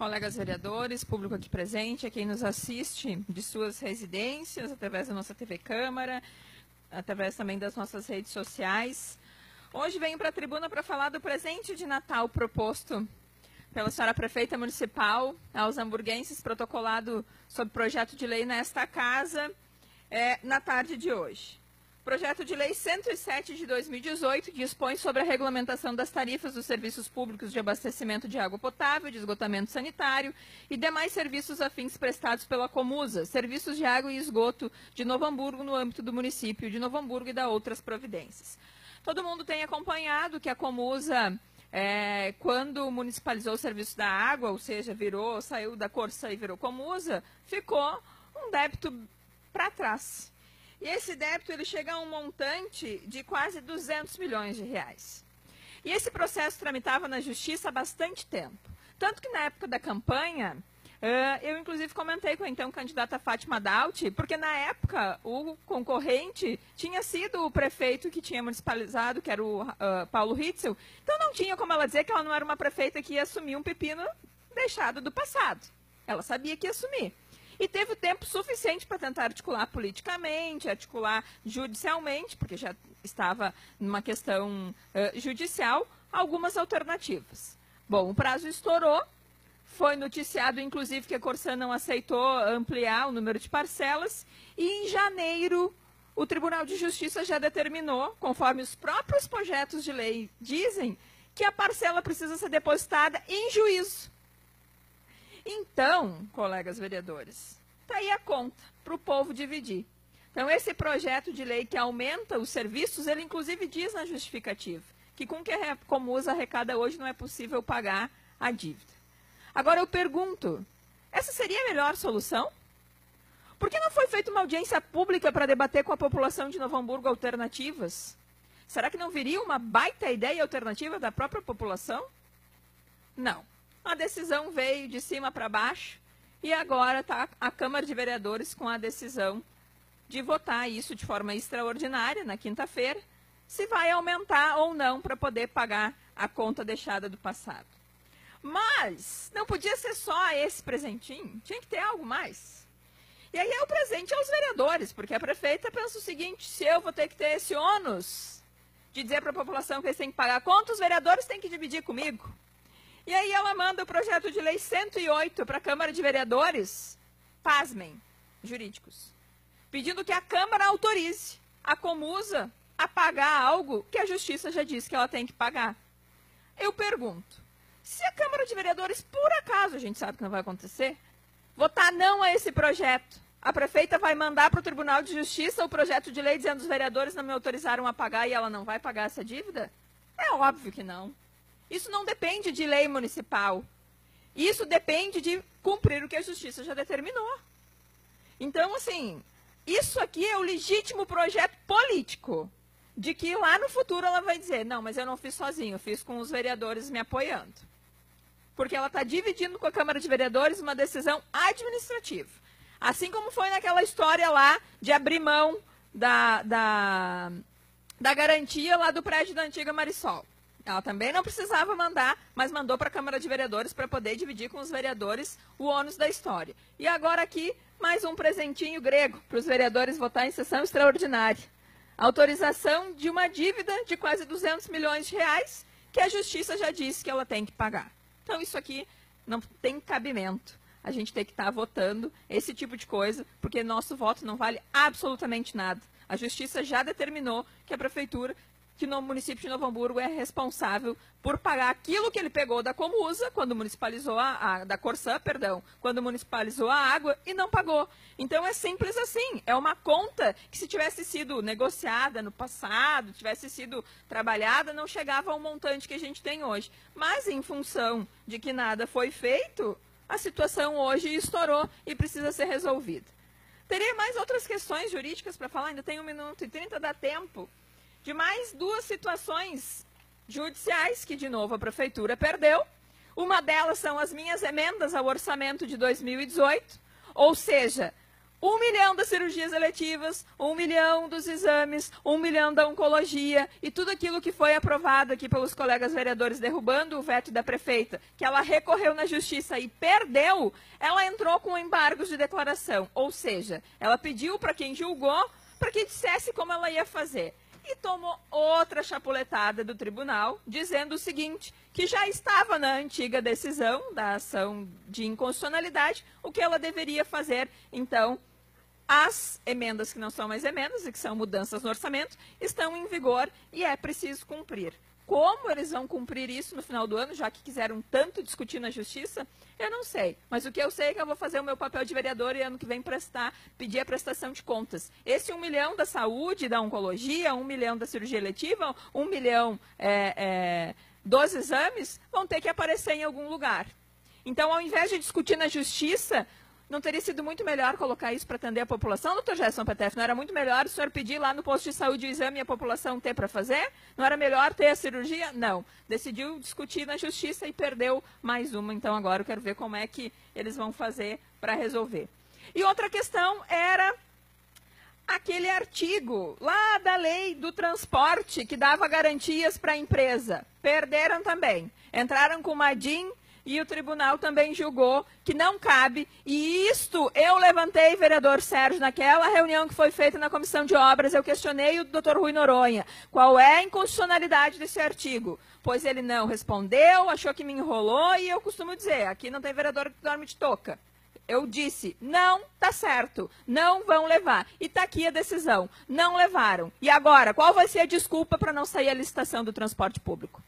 colegas vereadores, público aqui presente, a quem nos assiste de suas residências, através da nossa TV Câmara, através também das nossas redes sociais. Hoje venho para a tribuna para falar do presente de Natal proposto pela senhora prefeita municipal aos hamburguenses, protocolado sob projeto de lei nesta casa, na tarde de hoje. Projeto de Lei 107 de 2018 dispõe sobre a regulamentação das tarifas dos serviços públicos de abastecimento de água potável, de esgotamento sanitário e demais serviços afins prestados pela Comusa, serviços de água e esgoto de Novo Hamburgo no âmbito do município de Novo Hamburgo e da outras providências. Todo mundo tem acompanhado que a Comusa, quando municipalizou o serviço da água, ou seja, saiu da Corsã e virou Comusa, ficou um débito para trás. E esse débito ele chega a um montante de quase 200 milhões de reais. E esse processo tramitava na Justiça há bastante tempo. Tanto que na época da campanha, eu inclusive comentei com a então candidata Fátima Dauti, porque na época o concorrente tinha sido o prefeito que tinha municipalizado, que era o Paulo Ritzel. Então não tinha como ela dizer que ela não era uma prefeita que ia assumir um pepino deixado do passado. Ela sabia que ia assumir. E teve tempo suficiente para tentar articular politicamente, articular judicialmente, porque já estava numa questão judicial, algumas alternativas. Bom, o prazo estourou, foi noticiado, inclusive, que a Corsã não aceitou ampliar o número de parcelas, e em janeiro o Tribunal de Justiça já determinou, conforme os próprios projetos de lei dizem, que a parcela precisa ser depositada em juízo. Então, colegas vereadores, está aí a conta para o povo dividir. Então, esse projeto de lei que aumenta os serviços, ele inclusive diz na justificativa que com o que a Comusa arrecada hoje não é possível pagar a dívida. Agora eu pergunto, essa seria a melhor solução? Por que não foi feita uma audiência pública para debater com a população de Novo Hamburgo alternativas? Será que não viria uma baita ideia alternativa da própria população? Não. A decisão veio de cima para baixo e agora está a Câmara de Vereadores com a decisão de votar isso de forma extraordinária na quinta-feira, se vai aumentar ou não para poder pagar a conta deixada do passado. Mas não podia ser só esse presentinho, tinha que ter algo mais. E aí é o presente aos vereadores, porque a prefeita pensa o seguinte: se eu vou ter que ter esse ônus de dizer para a população que eles têm que pagar a conta, os vereadores têm que dividir comigo. E aí ela manda o projeto de lei 108 para a Câmara de Vereadores, pasmem, jurídicos, pedindo que a Câmara autorize a Comusa a pagar algo que a Justiça já disse que ela tem que pagar. Eu pergunto, se a Câmara de Vereadores, por acaso, a gente sabe que não vai acontecer, votar não a esse projeto, a prefeita vai mandar para o Tribunal de Justiça o projeto de lei dizendo que os vereadores não me autorizaram a pagar e ela não vai pagar essa dívida? É óbvio que não. Isso não depende de lei municipal. Isso depende de cumprir o que a Justiça já determinou. Então, assim, isso aqui é o legítimo projeto político de que lá no futuro ela vai dizer, não, mas eu não fiz sozinho, eu fiz com os vereadores me apoiando. Porque ela está dividindo com a Câmara de Vereadores uma decisão administrativa. Assim como foi naquela história lá de abrir mão da garantia lá do prédio da antiga Marisol. Ela também não precisava mandar, mas mandou para a Câmara de Vereadores para poder dividir com os vereadores o ônus da história. E agora aqui, mais um presentinho grego para os vereadores votar em sessão extraordinária. Autorização de uma dívida de quase 200 milhões de reais, que a Justiça já disse que ela tem que pagar. Então, isso aqui não tem cabimento. A gente tem que estar votando esse tipo de coisa, porque nosso voto não vale absolutamente nada. A Justiça já determinou que a Prefeitura, que no município de Novo Hamburgo, é responsável por pagar aquilo que ele pegou da Comusa, quando municipalizou da Corsã, perdão, quando municipalizou a água e não pagou. Então é simples assim, é uma conta que se tivesse sido negociada no passado, tivesse sido trabalhada, não chegava ao montante que a gente tem hoje. Mas em função de que nada foi feito, a situação hoje estourou e precisa ser resolvida. Teria mais outras questões jurídicas para falar, ainda tem 1 minuto e 30, dá tempo. De mais duas situações judiciais que, de novo, a Prefeitura perdeu. Uma delas são as minhas emendas ao orçamento de 2018, ou seja, 1 milhão das cirurgias eletivas, 1 milhão dos exames, 1 milhão da oncologia e tudo aquilo que foi aprovado aqui pelos colegas vereadores derrubando o veto da prefeita, que ela recorreu na justiça e perdeu, ela entrou com embargos de declaração. Ou seja, ela pediu para quem julgou para que dissesse como ela ia fazer. E tomou outra chapuletada do tribunal, dizendo o seguinte, que já estava na antiga decisão da ação de inconstitucionalidade, o que ela deveria fazer. Então, as emendas que não são mais emendas e que são mudanças no orçamento estão em vigor e é preciso cumprir. Como eles vão cumprir isso no final do ano, já que quiseram tanto discutir na justiça, eu não sei. Mas o que eu sei é que eu vou fazer o meu papel de vereador e ano que vem pedir a prestação de contas. Esse 1 milhão da saúde, da oncologia, 1 milhão da cirurgia eletiva, 1 milhão dos exames, vão ter que aparecer em algum lugar. Então, ao invés de discutir na justiça, não teria sido muito melhor colocar isso para atender a população, doutor Gerson Petef? Não era muito melhor o senhor pedir lá no posto de saúde o exame e a população ter para fazer? Não era melhor ter a cirurgia? Não. Decidiu discutir na justiça e perdeu mais uma. Então, agora eu quero ver como é que eles vão fazer para resolver. E outra questão era aquele artigo lá da lei do transporte que dava garantias para a empresa. Perderam também. Entraram com uma DIN e o tribunal também julgou que não cabe. E isto eu levantei, vereador Sérgio, naquela reunião que foi feita na Comissão de Obras. Eu questionei o doutor Rui Noronha qual é a inconstitucionalidade desse artigo. Pois ele não respondeu, achou que me enrolou e eu costumo dizer, aqui não tem vereador que dorme de touca. Eu disse, não está certo, não vão levar. E está aqui a decisão, não levaram. E agora, qual vai ser a desculpa para não sair a licitação do transporte público?